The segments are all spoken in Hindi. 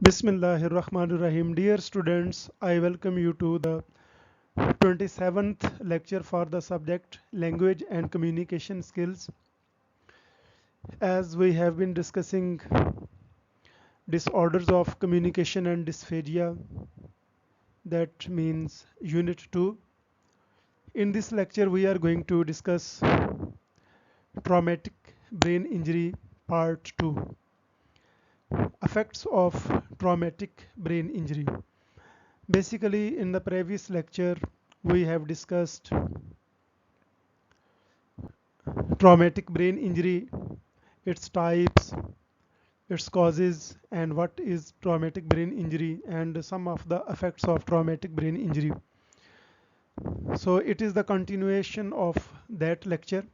Bismillahirrahmanirrahim. Dear students, I welcome you to the 27th lecture for the subject Language and Communication Skills. As we have been discussing disorders of communication and dysphagia, that means Unit 2. In this lecture, we are going to discuss traumatic brain injury part 2. Effects of traumatic brain injury. Basically, in the previous lecture, we have discussed traumatic brain injury, its types, its causes, and what is traumatic brain injury, and some of the effects of traumatic brain injury. So it is the continuation of that lecture.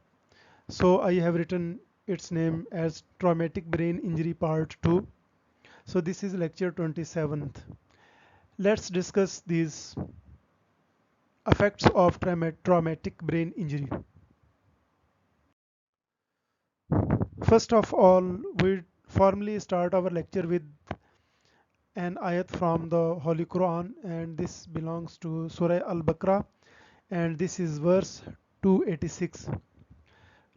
So I have written its name as Traumatic Brain Injury Part 2. So this is lecture 27th. Let's discuss these effects of traumatic brain injury. First of all, we formally start our lecture with an ayat from the Holy Quran, and this belongs to Surah Al-Baqarah, and this is verse 286.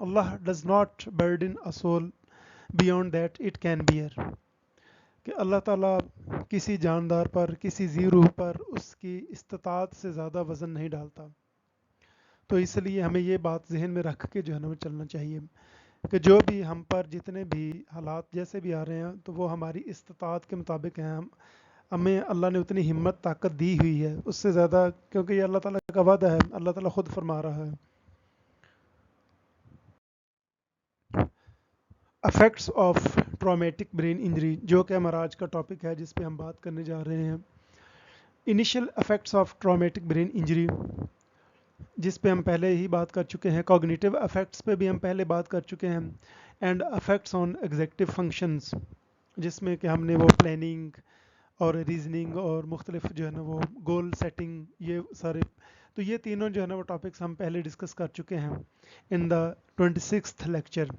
Allah does not burden a soul beyond that it can bear. कि अल्लाह ताला किसी जानदार पर, किसी जी रूह पर उसकी इस्तिताअत से ज़्यादा वज़न नहीं डालता. तो इसलिए हमें ये बात जहन में रख के जो है ना चलना चाहिए कि जो भी हम पर जितने भी हालात जैसे भी आ रहे हैं तो वो हमारी इस्तिताअत के मुताबिक हैं. हमें अल्लाह ने उतनी हिम्मत ताकत दी हुई है, उससे ज़्यादा, क्योंकि ये अल्लाह ताला का वादा है. अल्लाह ताला खुद फरमा रहा है. Affects of traumatic brain injury, जो कि हमारा आज का टॉपिक है जिस पे हम बात करने जा रहे हैं. Initial affects of traumatic brain injury, जिस पे हम पहले ही बात कर चुके हैं. कॉग्निटिव अफेक्ट्स पे भी हम पहले बात कर चुके हैं. And affects on executive functions, जिसमें कि हमने वो प्लानिंग और रीजनिंग और मुख्तलिफ जो है ना वो गोल सेटिंग, ये सारे, तो ये तीनों जो है ना वो टॉपिक्स हम पहले डिस्कस कर चुके हैं इन द 26th लेक्चर.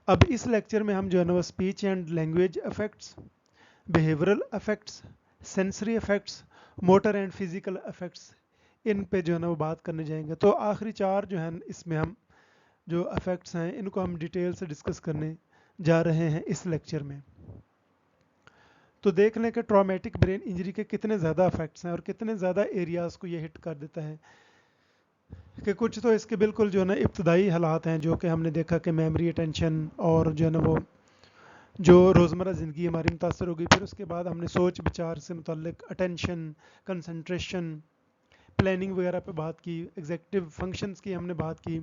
अब इस लेक्चर में हम जो है ना वो speech and language affects, behavioural affects, sensory affects, motor and physical affects, इन पे जो है ना वो बात करने जाएंगे. तो आखिरी चार जो है इसमें हम जो अफेक्ट्स हैं इनको हम डिटेल से डिस्कस करने जा रहे हैं इस लेक्चर में. तो देख लें कि ट्रॉमेटिक ब्रेन इंजरी के कितने ज़्यादा अफेक्ट्स हैं और कितने ज़्यादा एरियाज़ को ये हिट कर देता है. कि कुछ तो इसके बिल्कुल जो है ना इब्तदाई हालात हैं, जो कि हमने देखा कि मेमोरी, अटेंशन और जो है ना वो जो रोज़मर्रा ज़िंदगी हमारी मुतासर होगी. फिर उसके बाद हमने सोच विचार से मुतल्लिक अटेंशन, कंसंट्रेशन, प्लानिंग वगैरह पे बात की. एग्जेक्टिव फंक्शंस की हमने बात की.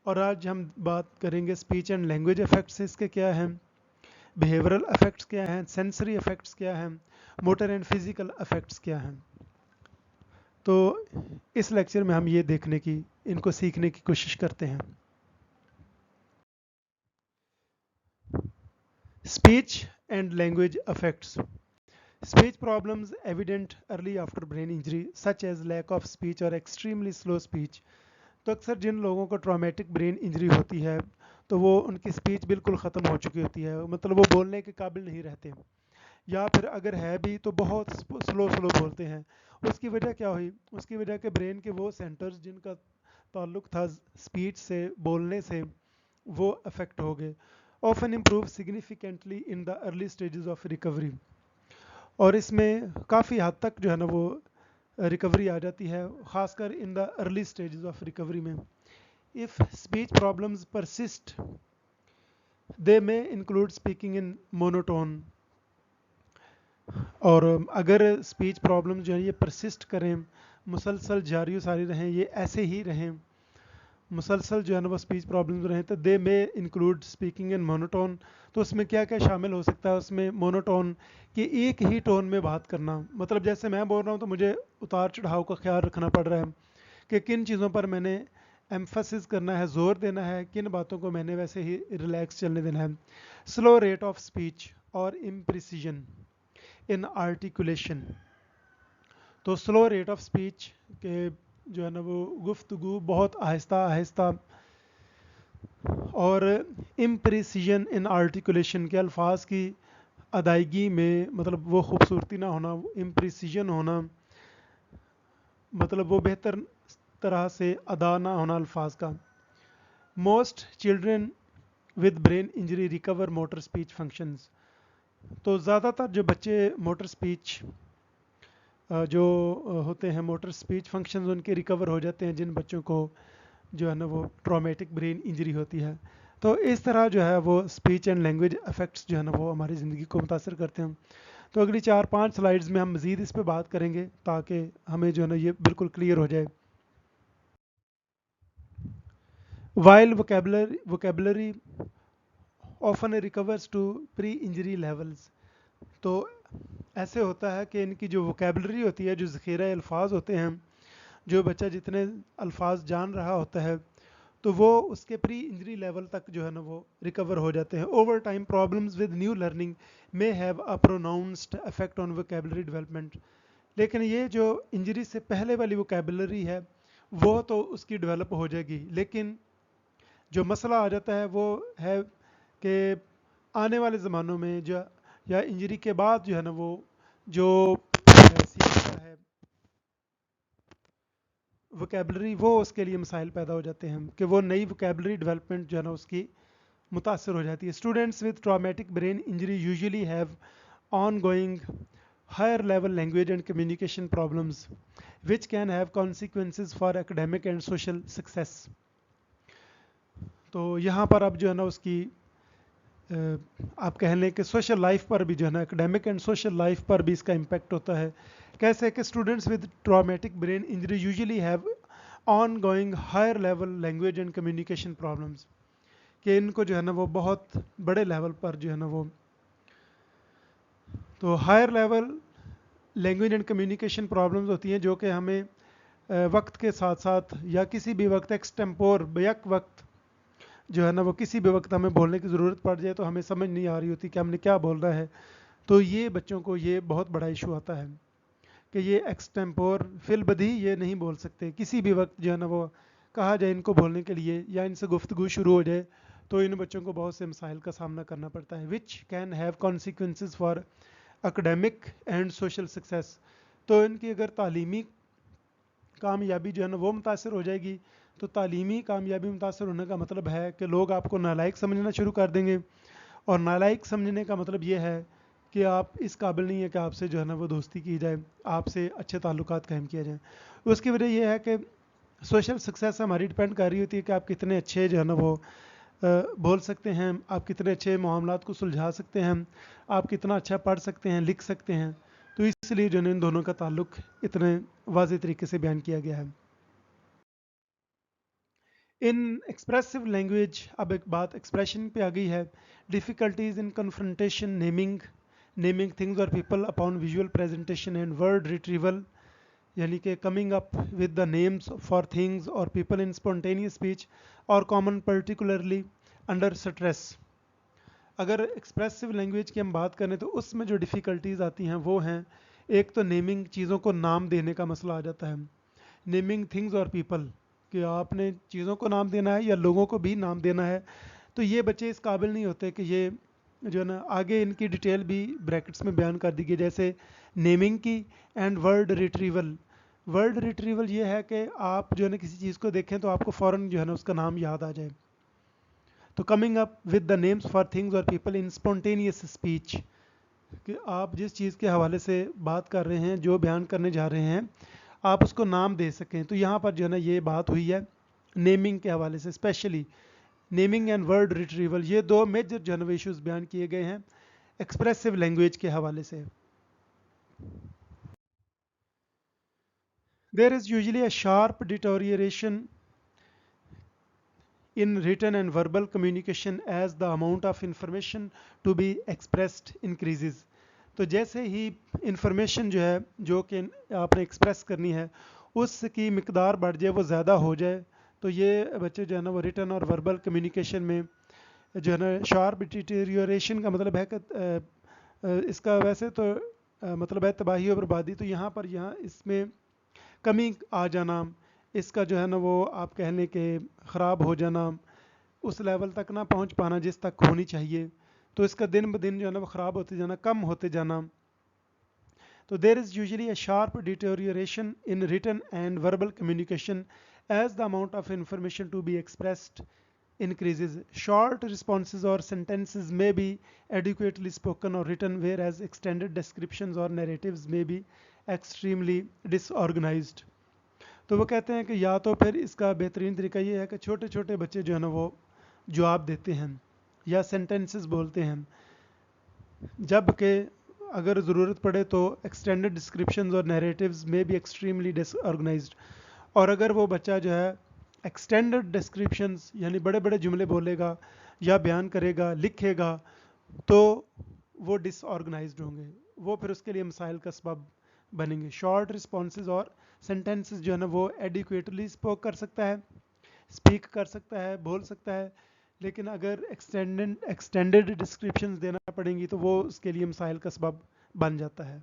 और आज हम बात करेंगे स्पीच एंड लैंग्वेज इफेक्ट्स इसके क्या हैं, बिहेवियरल इफेक्ट्स क्या हैं, सेंसरी इफेक्ट्स क्या हैं, मोटर एंड फिजिकल इफेक्ट्स क्या हैं. तो इस लेक्चर में हम ये देखने की, इनको सीखने की कोशिश करते हैं. Speech and language effects. Speech problems evident early after brain injury, such as lack of speech or extremely slow speech. तो अक्सर जिन लोगों को ट्रॉमेटिक ब्रेन इंजरी होती है तो वो उनकी स्पीच बिल्कुल ख़त्म हो चुकी होती है, मतलब वो बोलने के काबिल नहीं रहते, या फिर अगर है भी तो बहुत स्लो स्लो बोलते हैं. उसकी वजह क्या हुई? उसकी वजह के ब्रेन के वो सेंटर्स जिनका ताल्लुक था स्पीच से, बोलने से, वो अफेक्ट हो गए. Often improve significantly in the early stages of recovery. और इसमें काफ़ी हद तक जो है ना वो रिकवरी आ जाती है, ख़ासकर in the early stages of recovery में. If speech problems persist they may include speaking in monotone. और अगर स्पीच प्रॉब्लम जो है ये परसिस्ट करें, मुसलसल जारी सारी रहें, ये ऐसे ही रहें, मुसलसल जो है ना वो स्पीच प्रॉब्लम्स रहें, तो they may include speaking in monotone. तो उसमें क्या क्या शामिल हो सकता है? उसमें मोनोटोन कि एक ही टोन में बात करना, मतलब जैसे मैं बोल रहा हूँ तो मुझे उतार चढ़ाव का ख्याल रखना पड़ रहा है कि किन चीज़ों पर मैंने एम्फसिस करना है, जोर देना है, किन बातों को मैंने वैसे ही रिलैक्स चलने देना है. स्लो रेट ऑफ स्पीच और इम्प्रिसिजन इन आर्टिकुलेशन. तो स्लो रेट ऑफ स्पीच के जो है ना वो गुफ्तगू बहुत आहिस्ता आहिस्ता, और इम्प्रिसिजन इन आर्टिकुलेशन के अल्फाज की अदायगी में, मतलब वो खूबसूरती ना होना, इम्प्रिसिजन होना, मतलब वो बेहतर तरह से अदा ना होना अल्फाज का। Most children with brain injury recover motor speech functions. तो ज़्यादातर जो बच्चे मोटर स्पीच जो होते हैं, मोटर स्पीच फंक्शंस उनके रिकवर हो जाते हैं जिन बच्चों को जो है ना वो ट्रॉमेटिक ब्रेन इंजरी होती है। तो इस तरह जो है वो स्पीच एंड लैंग्वेज इफेक्ट्स जो है ना वो हमारी ज़िंदगी को मुतासर करते हैं। तो अगली 4-5 स्लाइड्स में हम मज़ीद इस पे बात करेंगे ताकि हमें जो है ना ये बिल्कुल क्लियर हो जाए। While vocabulary often recovers to pre injury levels. तो ऐसे होता है कि इनकी जो वोकेबलरी होती है, जो ज़ख़ीरा अल्फाज होते हैं, जो बच्चा जितने अल्फाज जान रहा होता है, तो वो उसके प्री इंजरी लेवल तक जो है ना वो रिकवर हो जाते हैं। Over time problems with new learning may have a pronounced effect on vocabulary development. लेकिन ये जो इंजरी से पहले वाली वोकेबलरी है वो तो उसकी डेवलप हो जाएगी, लेकिन जो मसला आ जाता है वो है कि आने वाले ज़मानों में जो, या इंजरी के बाद जो है ना वो जो सीखता है वोकेबलरी, वो उसके लिए मसाइल पैदा हो जाते हैं कि वो नई वोकेबलरी डेवलपमेंट जो है ना उसकी मुतासर हो जाती है। Students with traumatic brain injury usually have ongoing higher level language and communication problems which can have consequences for academic and social success. तो यहाँ पर अब जो है ना उसकी आप कह लें कि सोशल लाइफ पर भी जो है ना, एकेडमिक एंड सोशल लाइफ पर भी इसका इम्पैक्ट होता है। कैसे कि students with traumatic brain injury usually have ongoing higher level language and communication problems, कि इनको जो है ना वो बहुत बड़े लेवल पर जो है ना वो, तो higher level language and communication problems होती हैं जो कि हमें वक्त के साथ साथ या किसी भी वक्त एक्सटेम्पोर बैक वक्त जो है ना वो किसी भी वक्त हमें बोलने की ज़रूरत पड़ जाए तो हमें समझ नहीं आ रही होती कि हमने क्या बोलना है। तो ये बच्चों को ये बहुत बड़ा इशू आता है कि ये एक्सटेम्पोर फिलबदी ये नहीं बोल सकते। किसी भी वक्त जो है ना वो कहा जाए इनको बोलने के लिए या इनसे गुफ्तगू शुरू हो जाए तो इन बच्चों को बहुत से मसाइल का सामना करना पड़ता है, विच can have consequences for academic and social success. तो इनकी अगर तालीमी कामयाबी जो है ना वो मुतासर हो जाएगी, तो तालीमी कामयाबी मुतासर होने का मतलब है कि लोग आपको नालायक समझना शुरू कर देंगे, और नालायक समझने का मतलब ये है कि आप इस काबिल नहीं है कि आपसे जो है ना वो दोस्ती की जाए, आपसे अच्छे ताल्लुकात कायम किया जाए। उसकी वजह यह है कि सोशल सक्सेस हमारी डिपेंड कर रही होती है कि आप कितने अच्छे जो है ना वो बोल सकते हैं, आप कितने अच्छे मामलात को सुलझा सकते हैं, आप कितना अच्छा पढ़ सकते हैं, लिख सकते हैं। तो इसलिए जो है इन दोनों का ताल्लुक इतने वाज़ेह तरीके से बयान किया गया है। इन एक्सप्रेसिव लैंग्वेज, अब एक बात एक्सप्रेशन पे आ गई है। डिफ़िकल्टीज इन कन्फ्रंटेशन, नेमिंग थिंग्स और people upon visual presentation and word retrieval, यानी कि coming up with the names for things और पीपल इन स्पॉन्टेनियस स्पीच और कॉमन पर्टिकुलरली अंडर स्ट्रेस। अगर एक्सप्रेसिव लैंग्वेज की हम बात करें तो उसमें जो डिफ़िकल्टीज आती हैं वो हैं, एक तो नेमिंग, चीज़ों को नाम देने का मसला आ जाता है। नेमिंग थिंग्स और पीपल, कि आपने चीज़ों को नाम देना है या लोगों को भी नाम देना है, तो ये बच्चे इस काबिल नहीं होते कि ये जो है ना, आगे इनकी डिटेल भी ब्रैकेट्स में बयान कर दी गई, जैसे नेमिंग की and word retrieval. Word retrieval ये है कि आप जो है ना किसी चीज़ को देखें तो आपको फ़ौरन जो है ना उसका नाम याद आ जाए। तो coming up with the names for things और पीपल इन स्पॉन्टेनियस स्पीच, कि आप जिस चीज़ के हवाले से बात कर रहे हैं, जो बयान करने जा रहे हैं, आप उसको नाम दे सकें। तो यहाँ पर जो है ना ये बात हुई है नेमिंग के हवाले से, specially naming and word retrieval, ये दो मेजर जो है ना इशूज़ बयान किए गए हैं एक्सप्रेसिव लैंग्वेज के हवाले से। There is usually a sharp deterioration in written and verbal communication as the amount of information to be expressed increases। तो जैसे ही इंफॉर्मेशन जो है जो कि आपने एक्सप्रेस करनी है उसकी मिकदार बढ़ जाए, वो ज़्यादा हो जाए, तो ये बच्चे जो है ना वो रिटन और वर्बल कम्युनिकेशन में जो है ना शार्प डिटेरियोरेशन का मतलब है कि इसका वैसे तो मतलब है तबाही और बर्बादी। तो यहाँ पर इसमें कमी आ जाना, इसका जो है ना वो आप कह लें कि ख़राब हो जाना, उस लेवल तक ना पहुंच पाना जिस तक होनी चाहिए, तो इसका दिन ब दिन जो है ना वो ख़राब होते जाना, कम होते जाना। तो there is usually a sharp deterioration in written and verbal communication as the amount of information to be expressed increases. Short responses or sentences may be adequately spoken or written, whereas extended descriptions or narratives may be extremely disorganized. तो वो कहते हैं कि या तो फिर इसका बेहतरीन तरीका ये है कि छोटे छोटे बच्चे जो है ना वो जवाब देते हैं या सेंटेंसेस बोलते हैं, जबकि अगर ज़रूरत पड़े तो एक्सटेंडेड डिस्क्रिप्शंस और नैरेटिव्स में भी एक्सट्रीमली डिसऑर्गेनाइज्ड। और अगर वो बच्चा जो है एक्सटेंडेड डिस्क्रिप्शंस यानी बड़े बड़े जुमले बोलेगा या बयान करेगा, लिखेगा, तो वो डिसऑर्गेनाइज्ड होंगे, वो फिर उसके लिए मसाइल का सबब बनेंगे। शॉर्ट रिस्पॉन्सेज और सेंटेंसेस जो है ना वो एडिक्वेटली स्पीक कर सकता है, बोल सकता है, लेकिन अगर एक्सटेंडेड डिस्क्रिप्शंस देना पड़ेंगी तो वो उसके लिए मसाइल का सबब बन जाता है।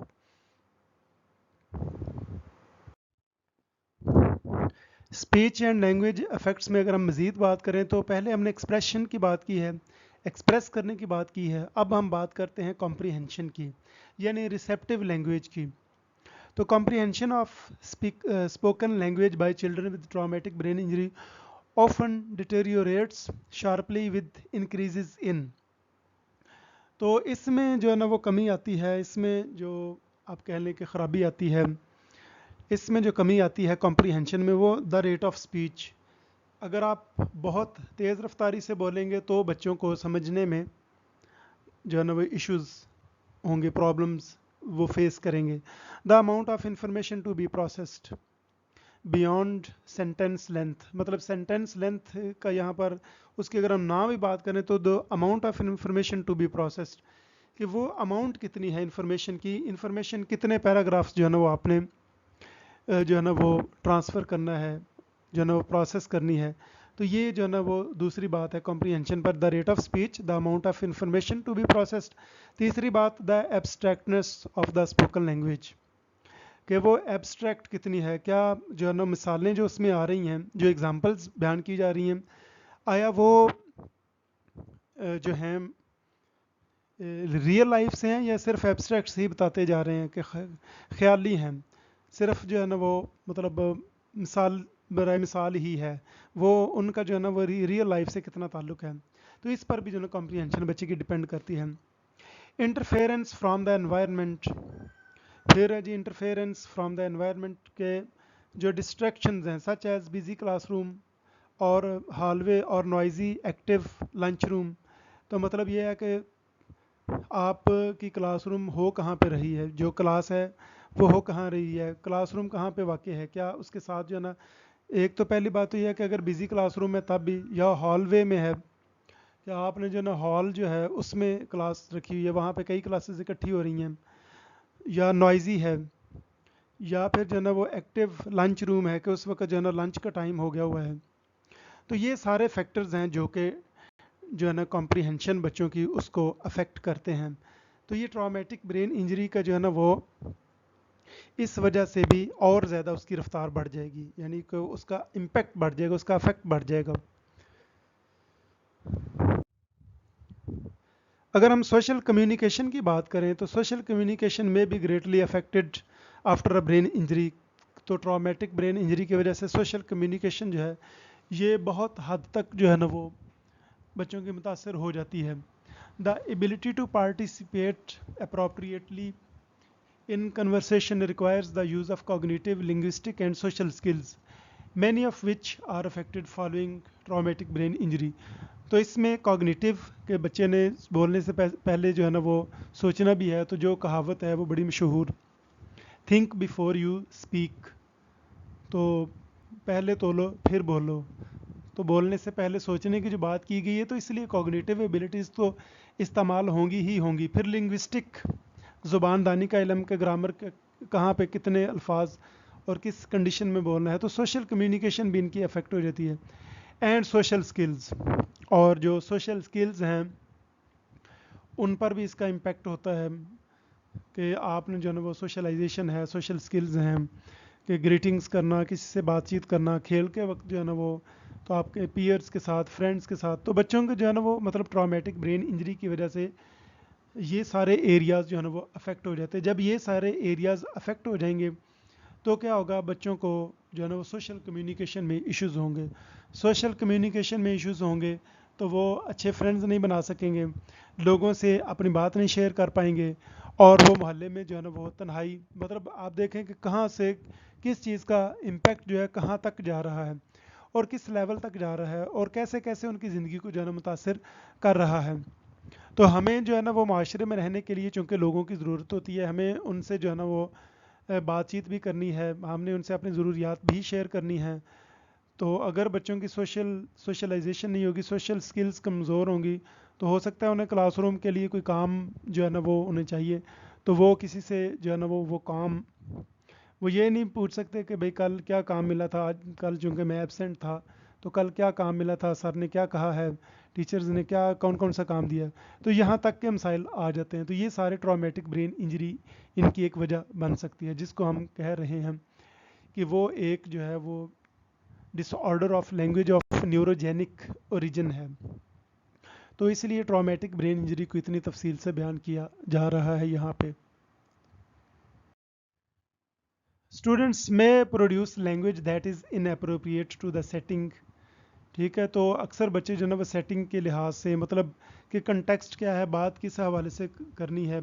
स्पीच एंड लैंग्वेज इफेक्ट्स में अगर हम मज़ीद बात करें तो पहले हमने एक्सप्रेशन की बात की है, एक्सप्रेस करने की बात की है, अब हम बात करते हैं कॉम्प्रीहेंशन की, यानी रिसेप्टिव लैंग्वेज की। तो comprehension of spoken language by children with traumatic brain injury often deteriorates sharply with increases in। तो इसमें जो है ना वो कमी आती है, इसमें जो आप कह लें कि ख़राबी आती है, इसमें जो कमी आती है कॉम्प्रीहेंशन में, वो द रेट ऑफ स्पीच। अगर आप बहुत तेज़ रफ्तारी से बोलेंगे तो बच्चों को समझने में जो है ना वो इश्यूज़ होंगे, प्रॉब्लम्स वो फेस करेंगे। The amount of information to be processed beyond sentence length, मतलब सेंटेंस लेंथ का यहाँ पर उसकी अगर हम ना भी बात करें तो the amount of information to be processed, कि वो अमाउंट कितनी है इंफॉर्मेशन की, इंफॉर्मेशन कितने पैराग्राफ्स जो है ना वो आपने जो है ना वो ट्रांसफ़र करना है, जो है ना वो प्रोसेस करनी है। तो ये जो है ना वो दूसरी बात है कॉम्प्रीहेंशन पर, the rate of speech, the amount of information to be processed. तीसरी बात the abstractness of the spoken language, कि वो एब्स्ट्रैक्ट कितनी है, क्या जो है ना मिसालें जो उसमें आ रही हैं, जो एग्जांपल्स बयान की जा रही हैं, आया वो जो हैं रियल लाइफ से हैं या सिर्फ एब्स्ट्रैक्ट ही बताते जा रहे हैं कि ख्याली हैं, सिर्फ जो है ना वो मतलब मिसाल बराए मिसाल ही है, वो उनका जो है ना वो रियल लाइफ से कितना ताल्लुक़ है। तो इस पर भी जो है ना कॉम्प्रीहेंशन बच्चे की डिपेंड करती है। इंटरफेरेंस फ्राम द एनवायरनमेंट, फिर है जी इंटरफेरेंस फ्राम द एनवायरनमेंट के जो डिस्ट्रैक्शंस हैं, सच एज बिजी क्लासरूम और हॉलवे और नॉइजी एक्टिव लंच रूम। तो मतलब ये है कि आप की क्लासरूम हो कहाँ पे रही है, जो क्लास है वो हो कहाँ रही है, क्लासरूम कहाँ पे वाक़ई है, क्या उसके साथ जो है ना, एक तो पहली बात तो यह है कि अगर बिज़ी क्लासरूम है तब भी, या हॉलवे में है, क्या आपने जो है ना हॉल जो है उसमें क्लास रखी हुई है, वहाँ पे कई क्लासेस इकट्ठी हो रही हैं, या नॉइज़ी है, या फिर जो है ना वो एक्टिव लंच रूम है कि उस वक्त जो है ना लंच का टाइम हो गया हुआ है। तो ये सारे फैक्टर्स हैं जो कि जो है ना कॉम्प्रीहेंशन बच्चों की उसको अफेक्ट करते हैं। तो ये ट्रॉमेटिक ब्रेन इंजरी का जो है ना वो इस वजह से भी और ज़्यादा उसकी रफ्तार बढ़ जाएगी, यानी कि उसका इम्पैक्ट बढ़ जाएगा, उसका अफेक्ट बढ़ जाएगा। अगर हम सोशल कम्युनिकेशन की बात करें तो सोशल कम्युनिकेशन में भी greatly affected after a brain injury. तो ट्रॉमेटिक ब्रेन इंजरी की वजह से सोशल कम्युनिकेशन जो है ये बहुत हद तक जो है ना वो बच्चों की मुतासर हो जाती है। The ability to participate appropriately in conversation requires the use of cognitive, linguistic and social skills, many of which are affected following traumatic brain injury। तो इसमें कॉग्निटिव के बच्चे ने बोलने से पहले जो है ना वो सोचना भी है, तो जो कहावत है वो बड़ी मशहूर, थिंक बिफोर यू स्पीक, तो पहले तोलो फिर बोलो। तो बोलने से पहले सोचने की जो बात की गई है, तो इसलिए कॉग्निटिव एबिलिटीज़ तो इस्तेमाल होंगी ही होंगी। फिर लिंग्विस्टिक, ज़ुबानदानी का इल्म के ग्रामर के कहाँ पे कितने अल्फाज और किस कंडीशन में बोलना है, तो सोशल कम्युनिकेशन भी इनकी अफेक्ट हो जाती है। एंड सोशल स्किल्स, और जो सोशल स्किल्स हैं उन पर भी इसका इम्पेक्ट होता है कि आपने जो है ना वो सोशलाइजेशन है, सोशल स्किल्स हैं कि ग्रीटिंग्स करना, किसी से बातचीत करना, खेल के वक्त जो है ना वो, तो आपके पीयर्स के साथ, फ्रेंड्स के साथ, तो बच्चों के जो है ना वो मतलब ट्रॉमेटिक ब्रेन इंजरी की वजह से ये सारे एरियाज़ जो है ना वो अफेक्ट हो जाते हैं। जब ये सारे एरियाज़ अफेक्ट हो जाएंगे तो क्या होगा, बच्चों को जो है ना वो सोशल कम्युनिकेशन में इश्यूज़ होंगे। सोशल कम्युनिकेशन में इश्यूज़ होंगे तो वो अच्छे फ्रेंड्स नहीं बना सकेंगे, लोगों से अपनी बात नहीं शेयर कर पाएंगे, और वो मोहल्ले में जो है ना वो तन्हाई, मतलब आप देखें कि कहाँ से किस चीज़ का इम्पेक्ट जो है कहाँ तक जा रहा है और किस लेवल तक जा रहा है और कैसे कैसे उनकी ज़िंदगी को जो है ना मुतासिर कर रहा है। तो हमें जो है ना वो माशरे में रहने के लिए चूँकि लोगों की ज़रूरत होती है, हमें उनसे जो है ना वो बातचीत भी करनी है, हमने उनसे अपनी ज़रूरियात भी शेयर करनी है। तो अगर बच्चों की सोशलाइजेशन नहीं होगी, सोशल स्किल्स कमज़ोर होंगी, तो हो सकता है उन्हें क्लासरूम के लिए कोई काम जो है ना वो उन्हें चाहिए, तो वो किसी से जो है ना वो काम, वो ये नहीं पूछ सकते कि भाई कल क्या काम मिला था, आज कल चूँकि मैं एब्सेंट था तो कल क्या काम मिला था, सर ने क्या कहा है, टीचर्स ने क्या कौन कौन सा काम दिया। तो यहाँ तक के मसाइल आ जाते हैं। तो ये सारे ट्रॉमेटिक ब्रेन इंजरी इनकी एक वजह बन सकती है, जिसको हम कह रहे हैं कि वो एक जो है वो disorder of language of neurogenic origin है। तो इसलिए ट्रॉमेटिक ब्रेन इंजरी को इतनी तफसील से बयान किया जा रहा है यहाँ पे। स्टूडेंट्स में produce language that is inappropriate to the setting. ठीक है, तो अक्सर बच्चे जो है ना वो सेटिंग के लिहाज से, मतलब कि कंटेक्स्ट क्या है, बात किस हवाले से करनी है,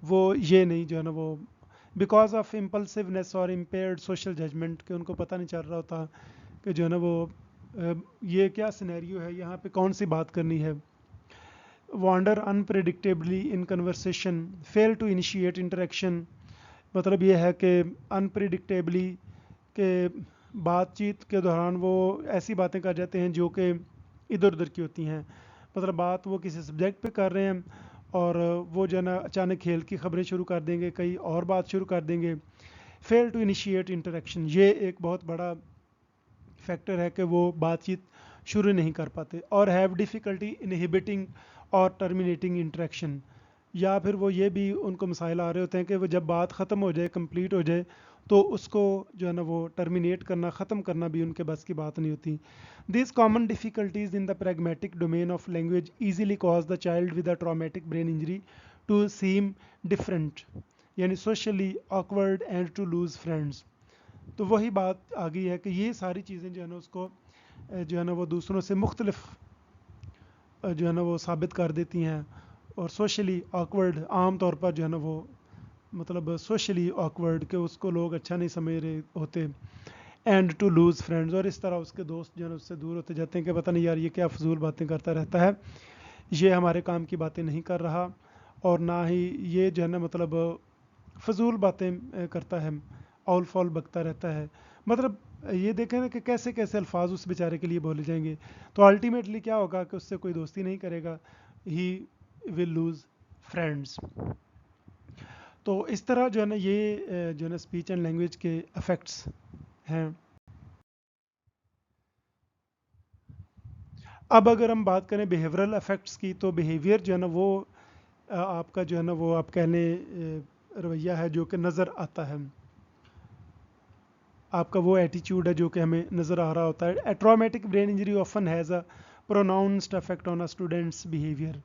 वो ये नहीं जो है ना वो, बिकॉज ऑफ इम्पल्सिवनेस और इम्पेयर्ड सोशल जजमेंट, कि उनको पता नहीं चल रहा होता कि जो है ना वो ये क्या सिनेरियो है, यहाँ पे कौन सी बात करनी है। wander unpredictably in conversation, fail to initiate interaction, मतलब ये है कि अनप्रिडिक्टेबली के बातचीत के दौरान वो ऐसी बातें कर जाते हैं जो कि इधर उधर की होती हैं। मतलब बात वो किसी सब्जेक्ट पे कर रहे हैं और वो जो है ना अचानक खेल की खबरें शुरू कर देंगे, कहीं और बात शुरू कर देंगे। फेल टू इनिशिएट इंटरेक्शन, ये एक बहुत बड़ा फैक्टर है कि वो बातचीत शुरू नहीं कर पाते। और हैव डिफ़िकल्टी इनहिबिटिंग और टर्मिनेटिंग इंटरेक्शन, या फिर वो ये भी उनको मसाइल आ रहे होते हैं कि वो जब बात ख़त्म हो जाए, कंप्लीट हो जाए, तो उसको जो है ना वो टर्मिनेट करना, ख़त्म करना भी उनके बस की बात नहीं होती। This common difficulties in the pragmatic domain of language easily cause the child with a traumatic brain injury to seem different, यानी socially awkward and to lose friends. तो वही बात आ गई है कि ये सारी चीज़ें जो है ना उसको जो है ना वो दूसरों से मुख्तलिफ जो है ना वो साबित कर देती हैं। और सोशली ऑकवर्ड, आम तौर पर जो है ना वो मतलब सोशली ऑकवर्ड, कि उसको लोग अच्छा नहीं समझ रहे होते। एंड टू लूज़ फ्रेंड्स, और इस तरह उसके दोस्त जो है ना उससे दूर होते जाते हैं कि पता नहीं यार ये क्या फजूल बातें करता रहता है, ये हमारे काम की बातें नहीं कर रहा, और ना ही ये जो है ना मतलब फजूल बातें करता है, औल फौल बकता रहता है। मतलब ये देखें ना कि कैसे कैसे अल्फाज उस बेचारे के लिए बोले जाएंगे। तो अल्टीमेटली क्या होगा कि उससे कोई दोस्ती नहीं करेगा, ही विल लूज़ फ्रेंड्स। तो इस तरह जो है ना ये जो है ना स्पीच एंड लैंग्वेज के अफेक्ट्स हैं। अब अगर हम बात करें बिहेवियरल अफेक्ट्स की, तो बिहेवियर जो है ना वो आपका जो है ना वो आप कह लें रवैया है जो कि नज़र आता है, आपका वो एटीट्यूड है जो कि हमें नज़र आ रहा होता है। Traumatic brain injury often has a pronounced effect on a students behaviour.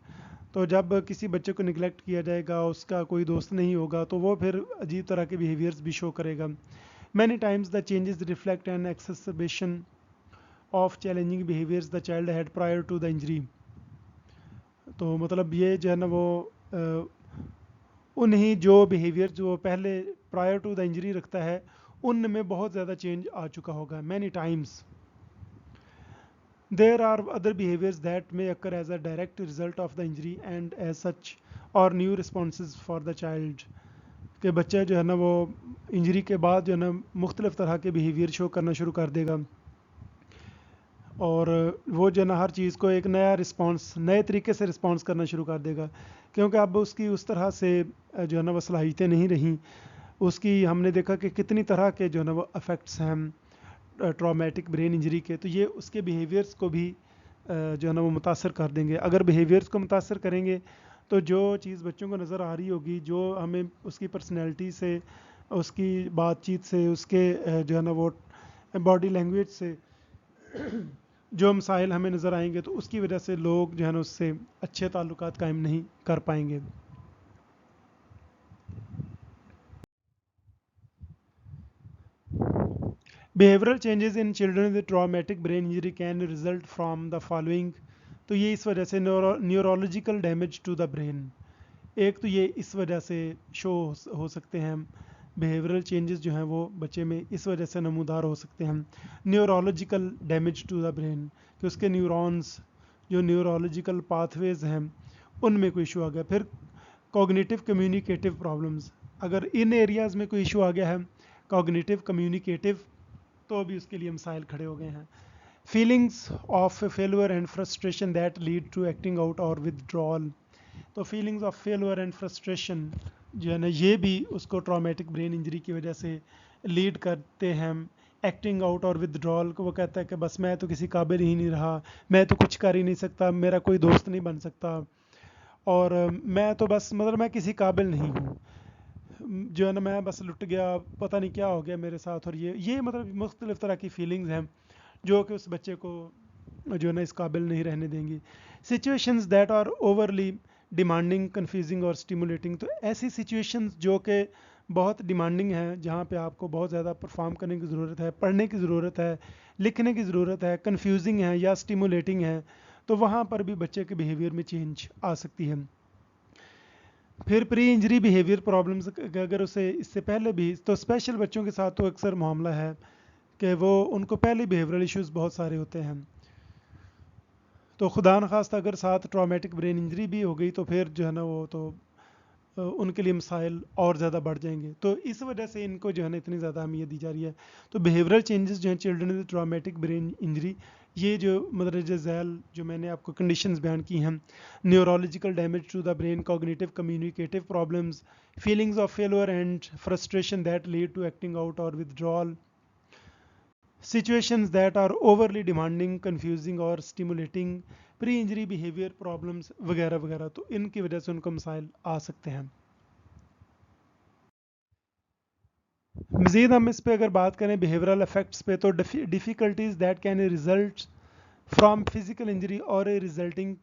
तो जब किसी बच्चे को निगलेक्ट किया जाएगा, उसका कोई दोस्त नहीं होगा, तो वो फिर अजीब तरह के बिहेवियर्स भी शो करेगा। Many times the changes reflect an exacerbation of challenging behaviours the child had prior to the injury. तो मतलब ये जो है ना वो उन्हीं जो बिहेवियर जो पहले प्रायर टू द इंजरी रखता है, उनमें बहुत ज़्यादा चेंज आ चुका होगा। Many times there are other behaviors that may occur as a direct result of the injury and as such or new responses for the child, कि बच्चा जो है ना वो इंजरी के बाद जो है ना मुख्तलिफ तरह के बिहेवियर शो करना शुरू कर देगा, और वो जो है ना हर चीज़ को एक नया रिस्पांस, नए तरीके से रिस्पांस करना शुरू कर देगा, क्योंकि अब उसकी उस तरह से जो है ना वो सलाहियतें नहीं रहीं उसकी। हमने देखा कि कितनी तरह के जो है ना वो अफेक्ट्स हैं ट्रॉमेटिक ब्रेन इंजरी के, तो ये उसके बिहेवियर्स को भी जो है ना वो मुतासर कर देंगे। अगर बिहेवियर्स को मुतासर करेंगे तो जो चीज़ बच्चों को नज़र आ रही होगी, जो हमें उसकी पर्सनैलिटी से उसकी बातचीत से, उसके जो है ना वो बॉडी लैंग्वेज से जो मसाइल हमें नज़र आएंगे, तो उसकी वजह से लोग जो है ना उससे अच्छे ताल्लुकात कायम नहीं कर पाएंगे। Behavioural changes in children with traumatic brain injury can result from the following. तो ये इस वजह से neurological damage to the brain, एक तो ये इस वजह से शो हो सकते हैं, बिहेवियरल चेंजेस जो हैं वो बच्चे में इस वजह से नमूदार हो सकते हैं। Neurological damage to the brain, कि उसके न्यूरॉन्स जो न्यूरोलॉजिकल पाथवेज हैं उनमें कोई इशू आ गया। फिर कॉग्निटिव कम्युनिकेटिव प्रॉब्लम्स, अगर इन एरियाज़ में कोई इशू आ गया है कॉग्निटिव कम्युनिकेटिव, तो भी उसके लिए मसाइल खड़े हो गए हैं। Feelings of failure and frustration that lead to acting out और विदड्रॉल, तो feelings of failure and frustration जो है ना ये भी उसको ट्रॉमेटिक ब्रेन इंजरी की वजह से लीड करते हैं एक्टिंग आउट और विदड्रॉल को। वो कहता है कि बस मैं तो किसी काबिल ही नहीं रहा, मैं तो कुछ कर ही नहीं सकता, मेरा कोई दोस्त नहीं बन सकता, और मैं तो बस मतलब मैं किसी काबिल नहीं हूँ, जो है ना मैं बस लुट गया, पता नहीं क्या हो गया मेरे साथ। और ये मतलब मुख्तलिफ तरह की फीलिंग्स हैं जो कि उस बच्चे को जो है ना इस काबिल नहीं रहने देंगी। Situations that are overly demanding confusing और स्टिमुलेटिंग, तो ऐसी सिचुएशंस जो कि बहुत डिमांडिंग हैं, जहाँ पे आपको बहुत ज़्यादा परफॉर्म करने की ज़रूरत है, पढ़ने की ज़रूरत है, लिखने की ज़रूरत है, कन्फ्यूजिंग है या स्टिमुलेटिंग है, तो वहाँ पर भी बच्चे के बिहेवियर में चेंज आ सकती है। फिर प्री इंजरी बिहेवियर प्रॉब्लम्स, अगर उसे इससे पहले भी, तो स्पेशल बच्चों के साथ तो अक्सर मामला है कि वो उनको पहले बिहेवियरल इश्यूज बहुत सारे होते हैं, तो खुदा न खास्ता अगर साथ ट्रॉमेटिक ब्रेन इंजरी भी हो गई तो फिर जो है ना वो तो उनके लिए मसाइल और ज़्यादा बढ़ जाएंगे। तो इस वजह से इनको जो है ना इतनी ज़्यादा अहमियत दी जा रही है। तो बिहेवियरल चेंजेस जो हैं children with traumatic brain injury, ये जो मदरजा झैल जो मैंने आपको कंडीशंस बयान की हैं, neurological damage to the brain, cognitive communicative problems, feelings of failure and frustration that lead to acting out और withdrawal, situations that are overly demanding, confusing और stimulating, pre injury behaviour problems वगैरह वगैरह, तो इनकी वजह से उनको मसाइल आ सकते हैं। मज़ीद हम इस पे अगर बात करें बिहेवियरल इफेक्ट्स पे, तो difficulties that can result from physical injury और ए resulting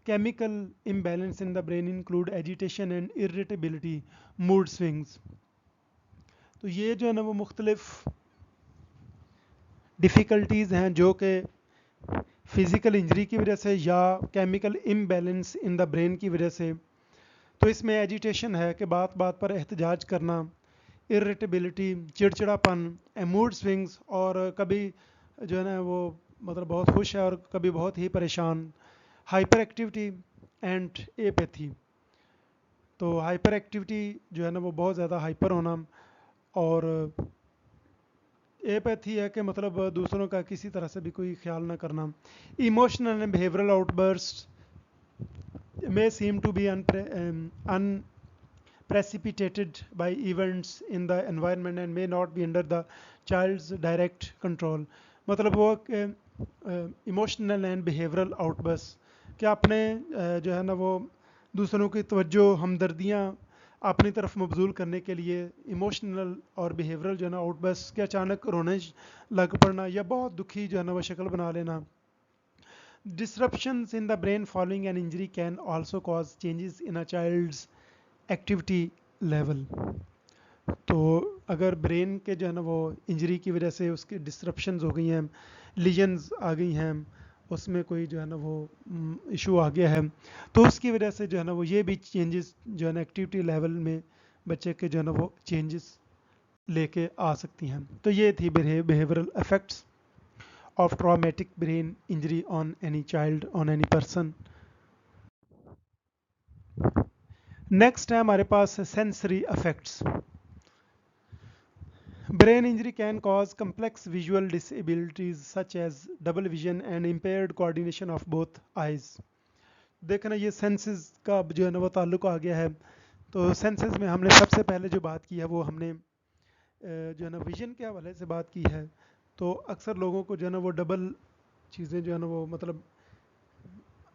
chemical imbalance in the brain include agitation and irritability, mood swings। तो ये जो है ना वो मुख्तलिफ डिफ़िकल्टीज़ हैं जो कि फिज़िकल इंजरी की वजह से या chemical imbalance in the brain की वजह से। तो इसमें एजिटेशन है कि बात बात पर एहतजाज करना, इरिटेबिलिटी चिड़चिड़ापन, मूड स्विंग्स, और कभी जो है ना वो मतलब बहुत खुश है और कभी बहुत ही परेशान, हाइपर एक्टिविटी एंड एपैथी। तो हाइपर एक्टिविटी जो है ना वो बहुत ज़्यादा हाइपर होना, और एपैथी है कि मतलब दूसरों का किसी तरह से भी कोई ख्याल ना करना। Emotional and behavioural outburst may seem to be unprecipitated by events in the environment and may not be under the child's direct control। मतलब वो इमोशनल एंड बिहेवियरल आउटबर्स्ट, कि अपने जो है ना वो दूसरों की तवज्जो हमदर्दियाँ अपनी तरफ मबजूल करने के लिए इमोशनल और बिहेवियरल जो है ना आउटबर्स्ट के अचानक रोने लग पड़ना या बहुत दुखी जो है ना वो शक्ल बना लेना। Disruptions in the brain following an injury can also cause changes in a child's activity level। तो अगर ब्रेन के जो है ना वो इंजरी की वजह से उसके डिस्ट्रप्शंस हो गई हैं, लीजन्स आ गई हैं, उसमें कोई जो है ना वो इशू आ गया है, तो उसकी वजह से जो है ना वो ये भी चेंजेस जो है ना एक्टिविटी लेवल में बच्चे के जो है ना वो चेंजेस लेके आ सकती हैं। तो ये थी behavioural effects of traumatic brain injury on any child, on any person। Next है हमारे पास sensory effects. Brain injury can cause complex visual disabilities such as double vision and impaired coordination of both eyes। देखना ये सेंसेस का जो है ना वो ताल्लुक आ गया है। तो सेंसेस में हमने सबसे पहले जो बात की है वो हमने जो है ना विजन के हवाले से बात की है। तो अक्सर लोगों को जो है ना वो डबल चीज़ें जो है ना वो मतलब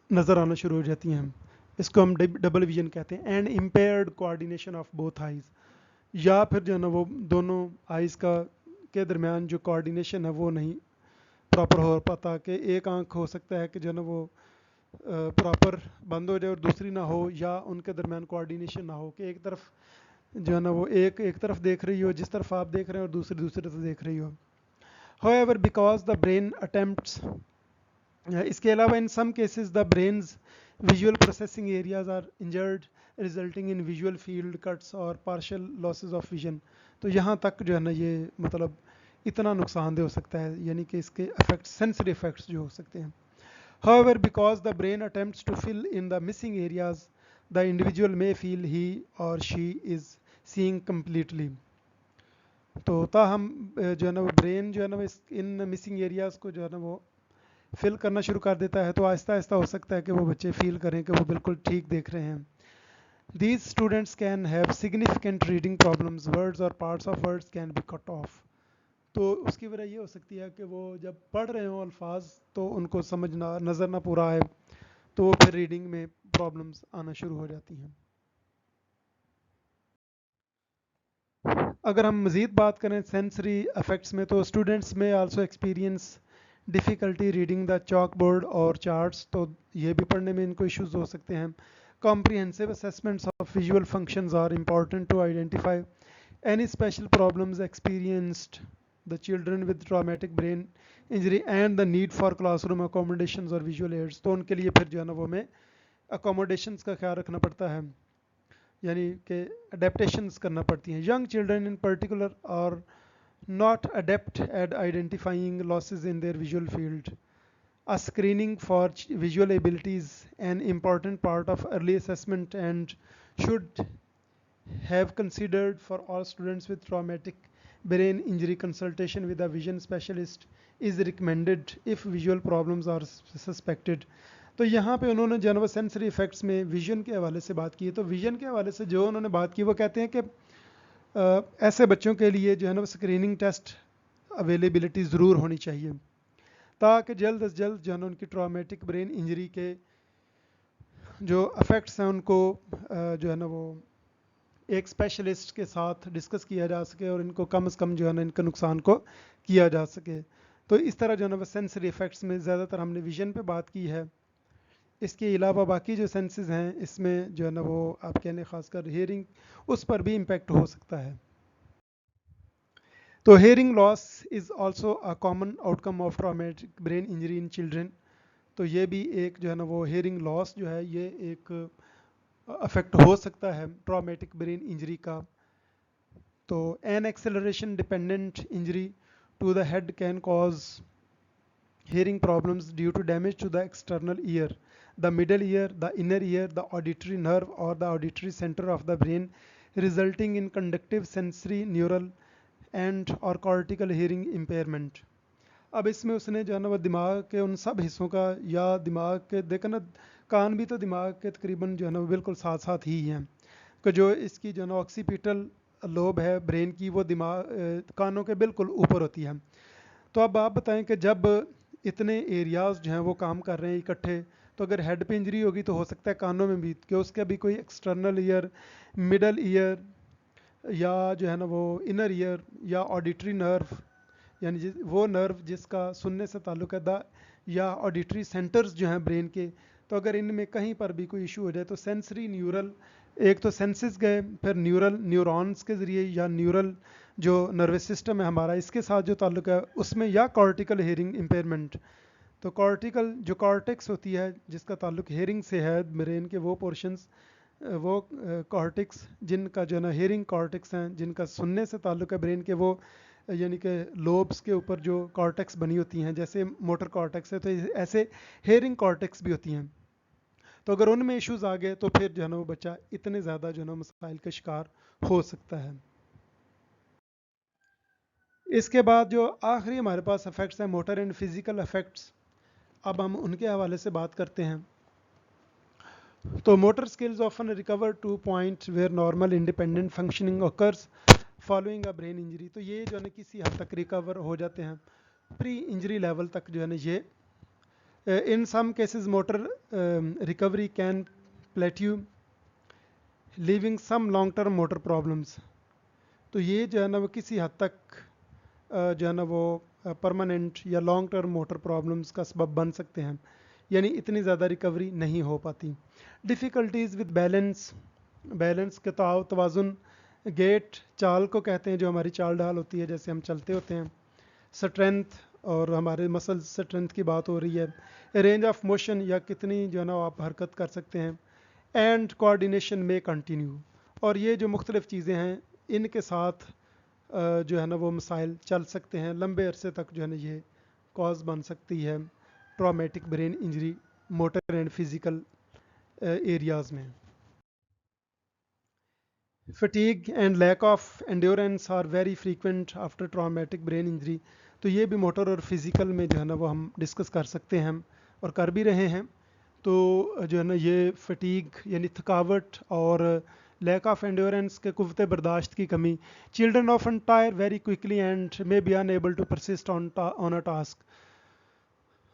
नज़र आना शुरू हो जाती हैं, इसको हम डबल विजन कहते हैं। And impaired coordination of both eyes, या फिर जो है ना वो दोनों आइज़ का के दरमियान जो कोऑर्डिनेशन है वो नहीं प्रॉपर हो पाता, कि एक आंख हो सकता है कि जो है ना वो प्रॉपर बंद हो जाए और दूसरी ना हो, या उनके दरमियान कोऑर्डिनेशन ना हो कि एक तरफ जो है ना वो एक तरफ देख रही हो जिस तरफ आप देख रहे हैं और दूसरी दूसरी तरफ देख रही हो. However, because the brain attempts इसके अलावा in some cases the brain's visual processing areas are injured resulting in visual field cuts और पार्शियल लॉसेस ऑफ विजन. तो यहाँ तक जो है ना ये मतलब इतना नुकसानदेह हो सकता है, यानी कि इसके इफेक्ट्स सेंसरी इफेक्ट्स जो हो सकते हैं. However, because the brain attempts to fill in the missing areas, the individual may feel he or she is seeing completely. तो ताहम जो है ना वो ब्रेन जो है ना वो इन मिसिंग एरियाज को जो है ना वो फिल करना शुरू कर देता है, तो आहिस्ता आहिस्ता हो सकता है कि वो बच्चे फील करें कि वो बिल्कुल ठीक देख रहे हैं. These students can have significant reading problems, words और parts of words can be cut off. तो उसकी वजह ये हो सकती है कि वो जब पढ़ रहे हो अल्फाज तो उनको समझना नज़र ना पूरा आए, तो वो फिर रीडिंग में प्रॉब्लम्स आना शुरू हो जाती हैं. अगर हम मज़ीद बात करें सेंसरी इफ़ेक्ट्स में, तो स्टूडेंट्स में also experience difficulty reading the chalk board और चार्ट्स. तो ये भी पढ़ने में इनको इश्यूज हो सकते हैं. Comprehensive assessments of visual functions are important to identify any special problems experienced the children with traumatic brain injury and the need for classroom accommodations or visual aids. तो उनके लिए फिर जो है ना वो हमें accommodations का ख्याल रखना पड़ता है, यानी कि adaptations करना पड़ती हैं. Young children in particular are not adept at identifying losses in their visual field. A screening for visual ability is an important part of early assessment and should have considered for all students with traumatic brain injury. Consultation with a vision specialist is recommended if visual problems are suspected. तो यहाँ पे उन्होंने जो है वो सेंसरी इफेक्ट्स में विजन के हवाले से बात की है. तो विजन के हवाले से जो उन्होंने बात की वो कहते हैं कि ऐसे बच्चों के लिए जो है ना वो स्क्रीनिंग टेस्ट अवेलेबिलिटी ज़रूर होनी चाहिए, ताकि जल्द अज जल्द जो है ना उनकी ट्रॉमेटिक ब्रेन इंजरी के जो इफ़ेक्ट्स हैं उनको जो है ना वो एक स्पेशलिस्ट के साथ डिस्कस किया जा सके और इनको कम से कम जो है ना इनके नुकसान को किया जा सके. तो इस तरह जो है ना वो सेंसरी इफ़ेक्ट्स में ज़्यादातर हमने विजन पे बात की है. इसके अलावा बाकी जो सेंसेस हैं इसमें जो है ना वो आप कहने ख़ासकर हेयरिंग, उस पर भी इम्पेक्ट हो सकता है. तो hearing loss is also a common outcome of traumatic brain injury in children. तो ये भी एक जो है ना वो हेयरिंग लॉस जो है ये एक अफेक्ट हो सकता है ट्रॉमेटिक ब्रेन इंजरी का. तो an acceleration dependent injury to the head can cause hearing problems due to damage to the external ear, the middle ear, the inner ear, the auditory nerve or the auditory center of the brain, resulting in conductive sensory neural and or cortical hearing impairment. अब इसमें उसने जो है ना वो दिमाग के उन सब हिस्सों का, या दिमाग के देखो ना कान भी तो दिमाग के तकरीबन जो है ना वो बिल्कुल साथ साथ ही हैं, कि जो इसकी जो है ना ऑक्सीपिटल लोब है ब्रेन की वो दिमाग कानों के बिल्कुल ऊपर होती है. तो अब आप बताएं कि जब इतने एरियाज जो हैं वो काम कर रहे हैं इकट्ठे, तो अगर हेड पे इंजरी होगी तो हो सकता है कानों में भी, कि उसका भी कोई एक्सटर्नल ईयर, मिडल ईयर, या जो है ना वो इनर ईयर, या ऑडिटरी नर्व, यानी वो नर्व जिसका सुनने से ताल्लुक़ है, या ऑडिटरी सेंटर्स जो हैं ब्रेन के, तो अगर इनमें कहीं पर भी कोई इशू हो जाए तो सेंसरी न्यूरल, एक तो सेंसेस गए, फिर न्यूरल न्यूरॉन्स के ज़रिए या न्यूरल जो नर्वस सिस्टम है हमारा इसके साथ जो ताल्लुक़ है उसमें, या कॉर्टिकल हेयरिंग इम्पेयरमेंट. तो कॉर्टिकल जो कॉर्टेक्स होती है जिसका ताल्लुक़ हेयरिंग से है ब्रेन के, वो पोर्शंस वो कॉर्टेक्स जिनका जो है ना हेयरिंग कॉर्टेक्स हैं जिनका सुनने से ताल्लुक़ है ब्रेन के, वो यानी कि लोब्स के ऊपर जो कॉर्टेक्स बनी होती हैं, जैसे मोटर कॉर्टेक्स है तो ऐसे हेयरिंग कॉर्टेक्स भी होती हैं. तो अगर उनमें इश्यूज़ आ गए तो फिर जो है ना वो बच्चा इतने ज़्यादा जो है ना मसाइल का शिकार हो सकता है. इसके बाद जो आखिरी हमारे पास इफ़ेक्ट्स हैं मोटर एंड फिज़िकल इफ़ेक्ट्स, अब हम उनके हवाले से बात करते हैं. तो motor skills often recover to point where normal independent functioning occurs following a brain injury. तो ये जो है ना किसी हद तक रिकवर हो जाते हैं प्री इंजरी लेवल तक जो है ना ये. In some cases motor recovery can plateau leaving some long term motor problems. तो ये जो है ना वो किसी हद तक जो है ना वो परमानेंट या लॉन्ग टर्म मोटर प्रॉब्लम्स का सबब बन सकते हैं, यानी इतनी ज़्यादा रिकवरी नहीं हो पाती। डिफ़िकल्टीज़ विद बैलेंस, बैलेंस के तवाज़ुन, गेट चाल को कहते हैं, जो हमारी चाल ढाल होती है जैसे हम चलते होते हैं। स्ट्रेंथ, और हमारे मसल स्ट्रेंथ की बात हो रही है। रेंज ऑफ मोशन, या कितनी जो है ना आप हरकत कर सकते हैं। एंड कोऑर्डिनेशन में कंटिन्यू, और ये जो मुख्तलिफ चीज़ें हैं इनके साथ जो है ना वो मसाइल चल सकते हैं, लंबे अरसे तक जो है ना ये कॉज बन सकती है traumatic brain injury motor and physical areas में। Fatigue and lack of endurance are very frequent after traumatic brain injury. तो ये भी मोटर और फिज़िकल में जो है ना वो हम डिस्कस कर सकते हैं और कर भी रहे हैं। तो जो है ना ये फटीग यानी थकावट और लैक ऑफ एंड्योरेंस के कुव्वत बर्दाश्त की कमी, children often tire very quickly and may be unable to persist on a task.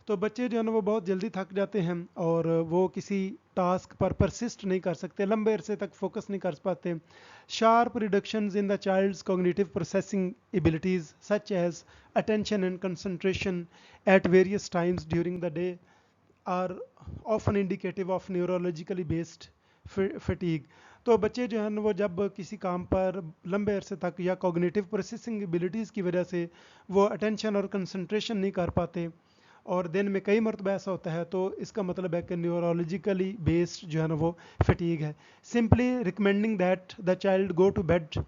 तो बच्चे जो है ना वो बहुत जल्दी थक जाते हैं और वो किसी टास्क पर परसिस्ट नहीं कर सकते, लंबे अरसे तक फोकस नहीं कर पाते। Sharp reductions in the child's cognitive processing abilities such as attention and concentration at various times during the day are often indicative of neurologically based fatigue. तो बच्चे जो हैं वो जब किसी काम पर लंबे अरसे तक या कॉग्निटिव प्रोसेसिंग एबिलिटीज़ की वजह से वो अटेंशन और कंसंट्रेशन नहीं कर पाते, और दिन में कई मरतबा ऐसा होता है, तो इसका मतलब है कि न्यूरोलॉजिकली बेस्ड जो है ना वो फटीग है। Simply recommending that the child go to bed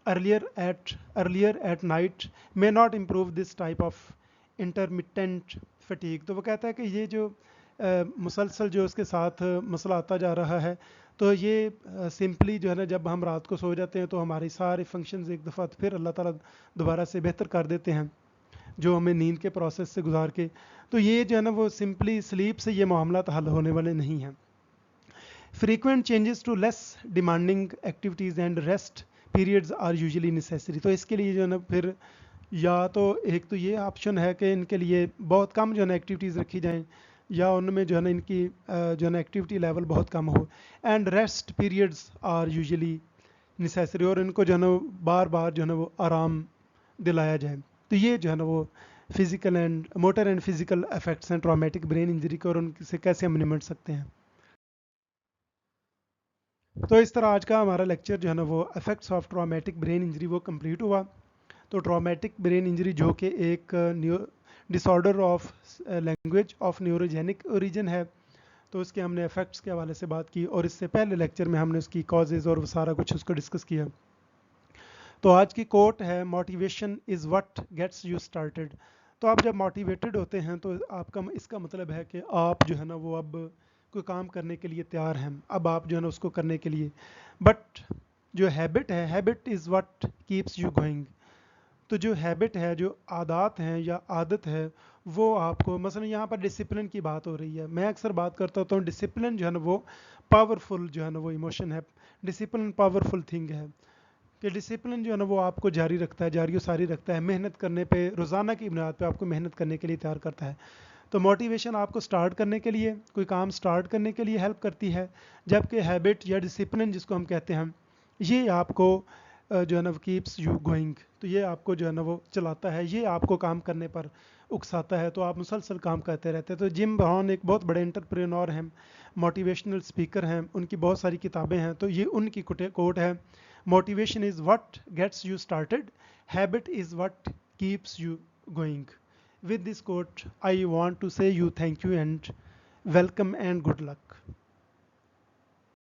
earlier at night may not improve this type of intermittent fatigue. तो वो कहता है कि ये जो मुसलसल जो उसके साथ मसला आता जा रहा है, तो ये सिंपली जो है ना जब हम रात को सो जाते हैं तो हमारी सारे फंक्शंस एक दफ़ा फिर अल्लाह ताला दोबारा से बेहतर कर देते हैं, जो हमें नींद के प्रोसेस से गुजार के। तो ये जो है ना वो सिंपली स्लीप से ये मामला हल होने वाले नहीं हैं। Frequent changes to less demanding activities and rest periods are usually necessary. तो इसके लिए जो है ना फिर या तो एक तो ये ऑप्शन है कि इनके लिए बहुत कम जो है ना एक्टिविटीज़ रखी जाएँ, या उनमें जो है ना इनकी जो है ना एक्टिविटी लेवल बहुत कम हो। And rest periods are usually necessary, और इनको जो है ना बार बार जो है ना वो आराम दिलाया जाए। तो ये जो है ना वो physical and motor and physical effects हैं ट्रॉमेटिक ब्रेन इंजरी के, और उनसे कैसे हम निपट सकते हैं। तो इस तरह आज का हमारा लेक्चर जो है ना वो effects of traumatic brain injury वो कंप्लीट हुआ। तो ट्रॉमेटिक ब्रेन इंजरी जो कि एक disorder of language of neurogenic origin है, तो उसके हमने इफेक्ट्स के हवाले से बात की, और इससे पहले लेक्चर में हमने उसकी कॉजेज़ और सारा कुछ उसको डिस्कस किया। तो आज की कोट है, motivation is what gets you started. तो आप जब मोटिवेटेड होते हैं तो आपका इसका मतलब है कि आप जो है ना वो अब कोई काम करने के लिए तैयार हैं, अब आप जो है ना उसको करने के लिए। बट जो हैबिट है, habit is what keeps you going. तो जो हैबिट है, जो आदत हैं या आदत है, वो आपको, मसलन यहाँ पर डिसिप्लिन की बात हो रही है। मैं अक्सर बात करता होता हूँ डिसिप्लिन जो है ना वो पावरफुल जो है ना वो इमोशन है, डिसिप्लिन पावरफुल थिंग है। कि डिसिप्लिन जो है ना वो आपको जारी रखता है, जारी सारी रखता है, मेहनत करने पे, रोज़ाना की बुनियाद पे आपको मेहनत करने के लिए तैयार करता है। तो मोटिवेशन आपको स्टार्ट करने के लिए, कोई काम स्टार्ट करने के लिए हेल्प करती है, जबकि हैबिट या डिसिप्लिन जिसको हम कहते हैं, ये आपको जो है ना कीप्स यू गोइंग। तो ये आपको जो है ना वो चलाता है, ये आपको काम करने पर उकसाता है, तो आप मुसलसल काम करते रहते हैं। तो जिम रोहन एक बहुत बड़े एंटरप्रेन्योर हैं, मोटिवेशनल स्पीकर हैं, उनकी बहुत सारी किताबें हैं। तो ये उनकी कोट है, motivation is what gets you started, habit is what keeps you going. With this quote, I want to say you thank you and welcome and good luck.